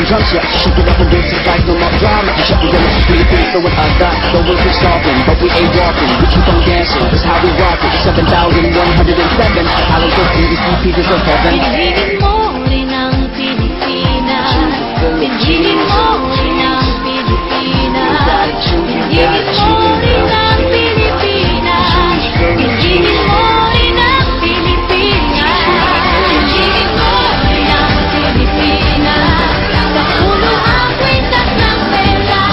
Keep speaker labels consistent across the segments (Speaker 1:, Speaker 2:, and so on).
Speaker 1: drums, yeah. Shake it up and dance it like no more drama. Shut me down, Philippines, so what I got. The world is stopping, but we ain't walking. We keep on dancing, that's how we rock it. 7,107 halos ko these pieces of heaven.
Speaker 2: Pinigin mo rin ang Pilipinas. Pinigin mo rin ang Pilipinas. Pinigin mo rin ang Pilipinas. Pinigin mo rin ang Pilipinas. Pinigin mo rin ang Pilipinas. Sa puno ang kwintas ng pera.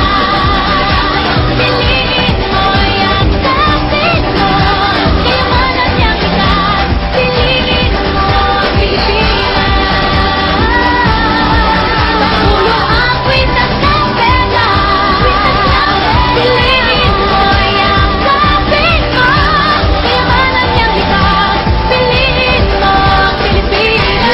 Speaker 2: Piliin mo yan kapit mo. Kayamanan niyang itas. Piliin mo Pilipinas. Sa puno ang kwintas ng pera. Piliin mo yan kapit mo. Kayamanan niyang itas. Piliin mo Pilipinas.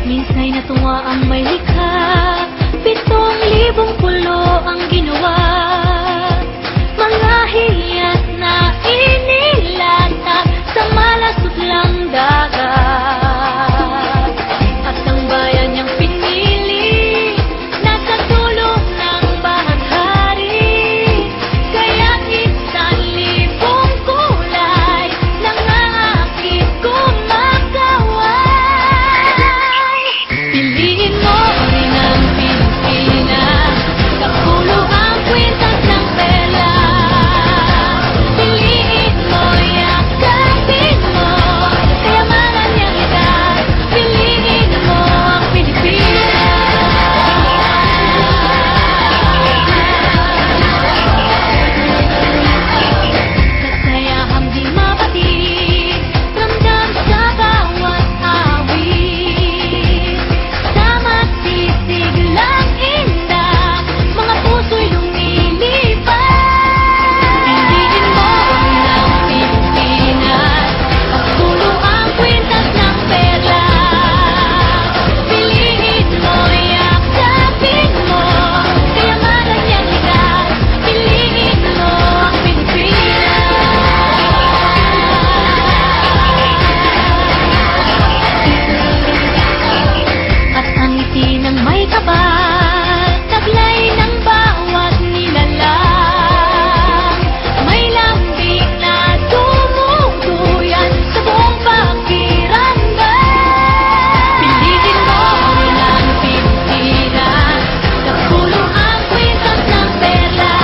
Speaker 2: Minsa'y natuwa ang may likha, 7,000 pulo ang ginawa. Mga hiyas na inilatag sa malasuklang dagat. At ang bayan niyang pinili, nasa tulong ng bahaghari. Kaya't 1,000 kulay nangaakit kumakaway. Piliin mo rin ang Pilipinas. Sa pulo ang kwintas ng pera. Piliin mo yakapin mo. Kayamanan niyang itas. Piliin mo ang Pilipinas. Kasayahang di mapatid, ramdam sa bawat awit. Tama't sisig lang indah, mga puso'y lumilipad. Piliin mo rin ang Pilipinas. Sa pulo ang kwintas ng pera. Piliin mo yakapin mo. Kayamanan niyang itas. Piliin mo ang Pilipinas. At ang ngiti ng may kapal, taglay ng bawat nilalang. May lambing na tumutuyan sa buong pakiramdam. Piliin mo rin ang Pilipinas. Sa pulo ang kwintas ng pera.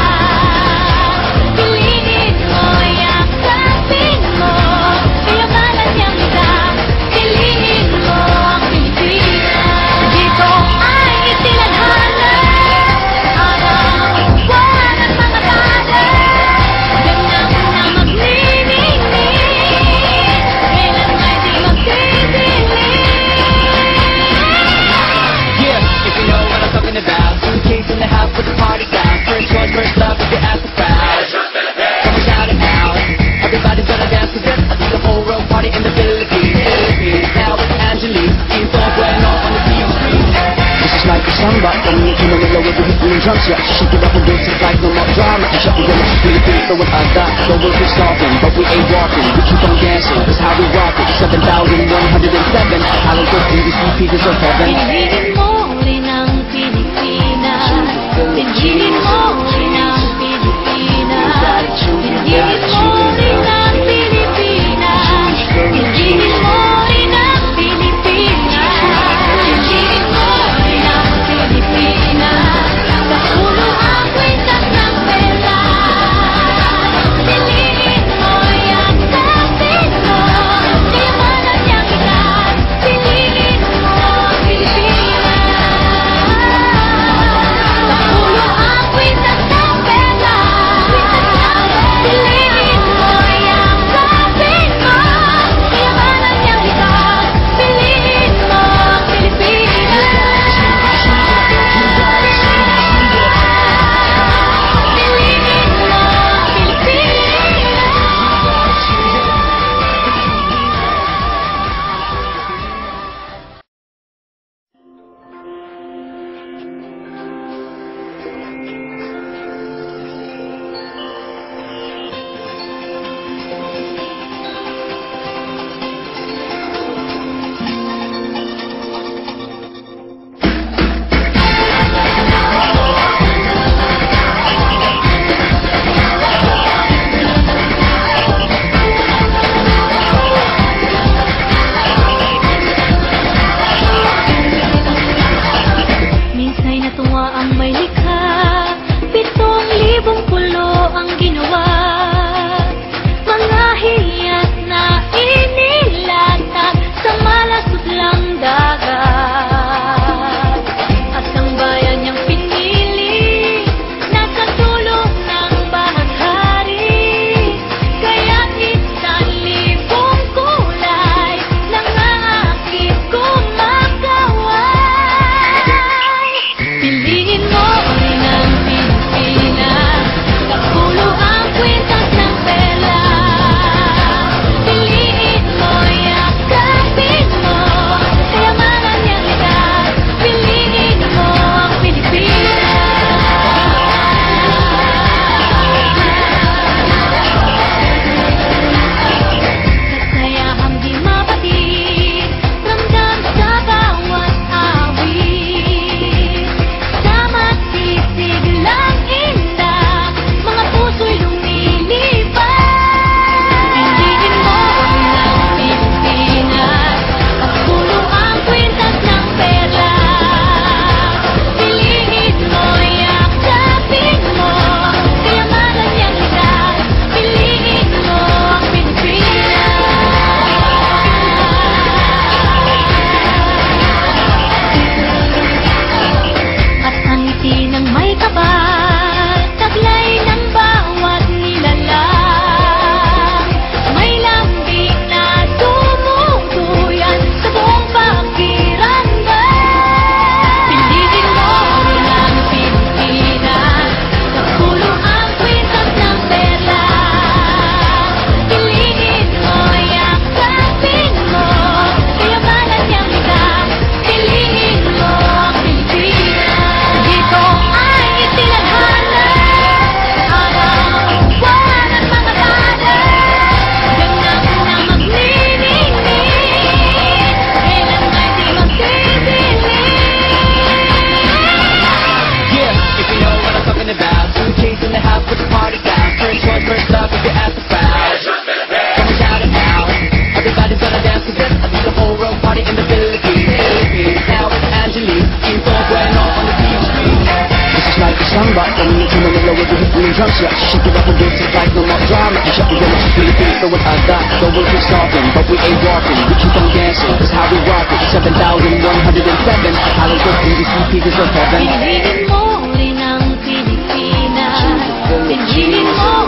Speaker 2: Piliin mo yakapin mo. Kayamanan niyang itas. Piliin mo ang Pilipinas. Dito ay itinadhana ang buwan at mga bata. Ganang na magniningning, kailan ay di magtitiling.
Speaker 1: Yeah, if you know what I'm talking about. Suitcase in the house with the party down. First choice, first love, if you ask the crowd. Come on, shout it out. Everybody's gonna dance to this. I see the whole world party in the Philippines. Now it's Angelique, in San Bueno on the Beach Street. This is like a samba, coming into the middle with the beat drums, yeah. Shake it up and dance it like no more drama. Shut me down, Philippines, so what I got. The world is stopping, but we ain't walking. We keep on dancing, that's how we rock it. 7,107 halos ko these pieces of heaven.
Speaker 2: Piliin mo rin ang Pilipinas. Piliin mo rin ang Pilipinas. Piliin mo rin ang Pilipinas. Piliin mo rin ang Pilipinas. Piliin mo rin ang Pilipinas. Sa pulo ang kwintas ng pera. Piliin mo yakapin mo. Kayamanan niyang itas. Piliin mo Pilipinas.
Speaker 1: world party in the Philippines. Now it's Angelique, Quinto Bueno on the beach street. This is like a samba, coming into Manila with the green drums. Yeah, she shake it up and dance it like no more drama. She shut it down, she's Philippines, so what I got, so we're just talking, but we ain't walking. We keep on dancing, that's how we rock it. 7,107, halos the industry figures of heaven.
Speaker 2: Piliin mo rin ang Pilipinas. Piliin mo